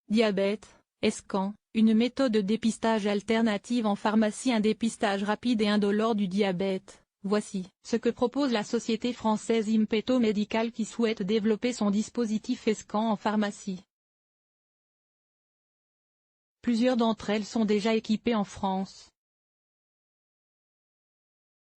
Diabète, ESCAN, une méthode de dépistage alternative en pharmacie. Un dépistage rapide et indolore du diabète. Voici ce que propose la société française Impeto Medical qui souhaite développer son dispositif ESCAN en pharmacie. Plusieurs d'entre elles sont déjà équipées en France.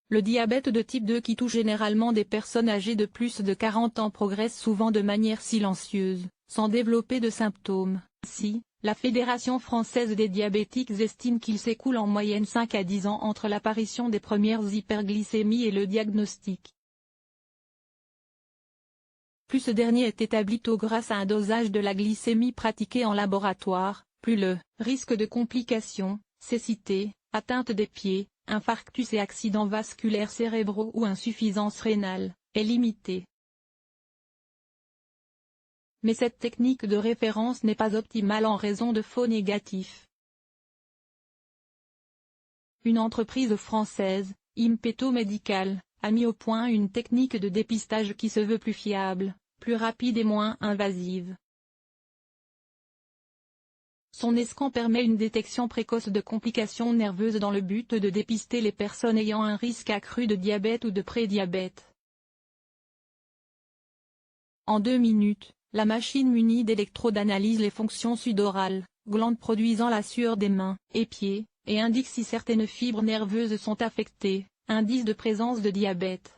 Le diabète de type 2 qui touche généralement des personnes âgées de plus de 40 ans progresse souvent de manière silencieuse, sans développer de symptômes. Ainsi, la Fédération française des diabétiques estime qu'il s'écoule en moyenne 5 à 10 ans entre l'apparition des premières hyperglycémies et le diagnostic. Plus ce dernier est établi tôt grâce à un dosage de la glycémie pratiqué en laboratoire, plus le risque de complications, cécité, atteinte des pieds, infarctus et accidents vasculaires cérébraux ou insuffisance rénale, est limité. Mais cette technique de référence n'est pas optimale en raison de faux négatifs. Une entreprise française, Impeto Medical, a mis au point une technique de dépistage qui se veut plus fiable, plus rapide et moins invasive. Son ESCAN permet une détection précoce de complications nerveuses dans le but de dépister les personnes ayant un risque accru de diabète ou de prédiabète. En 2 minutes, la machine munie d'électrodes analyse les fonctions sudorales, glandes produisant la sueur des mains et pieds, et indique si certaines fibres nerveuses sont affectées, indice de présence de diabète.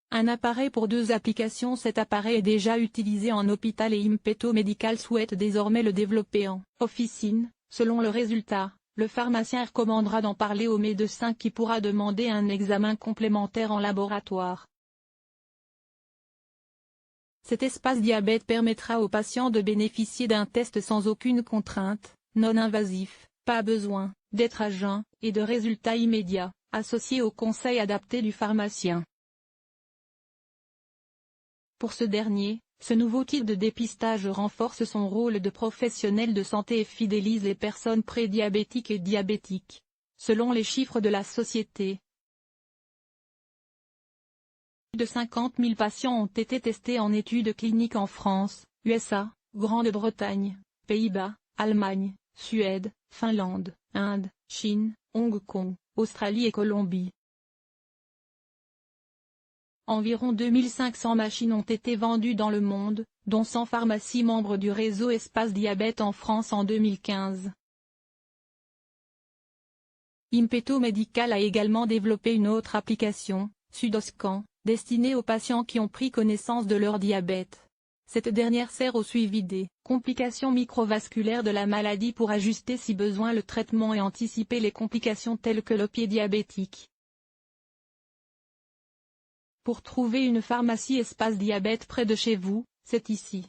Un appareil pour 2 applications. Cet appareil est déjà utilisé en hôpital et Impeto Medical souhaite désormais le développer en officine. Selon le résultat, le pharmacien recommandera d'en parler au médecin qui pourra demander un examen complémentaire en laboratoire. Cet espace diabète permettra aux patients de bénéficier d'un test sans aucune contrainte, non invasif, pas besoin d'être à jeun, et de résultats immédiats, associés aux conseils adaptés du pharmacien. Pour ce dernier, ce nouveau type de dépistage renforce son rôle de professionnel de santé et fidélise les personnes prédiabétiques et diabétiques. Selon les chiffres de la société, plus de 50 000 patients ont été testés en études cliniques en France, USA, Grande-Bretagne, Pays-Bas, Allemagne, Suède, Finlande, Inde, Chine, Hong Kong, Australie et Colombie. Environ 2500 machines ont été vendues dans le monde, dont 100 pharmacies membres du réseau Espace Diabète en France en 2015. Impeto Medical a également développé une autre application, SudOSCAN, destinée aux patients qui ont pris connaissance de leur diabète. Cette dernière sert au suivi des complications microvasculaires de la maladie pour ajuster si besoin le traitement et anticiper les complications telles que le pied diabétique. Pour trouver une pharmacie Espace Diabète près de chez vous, c'est ici.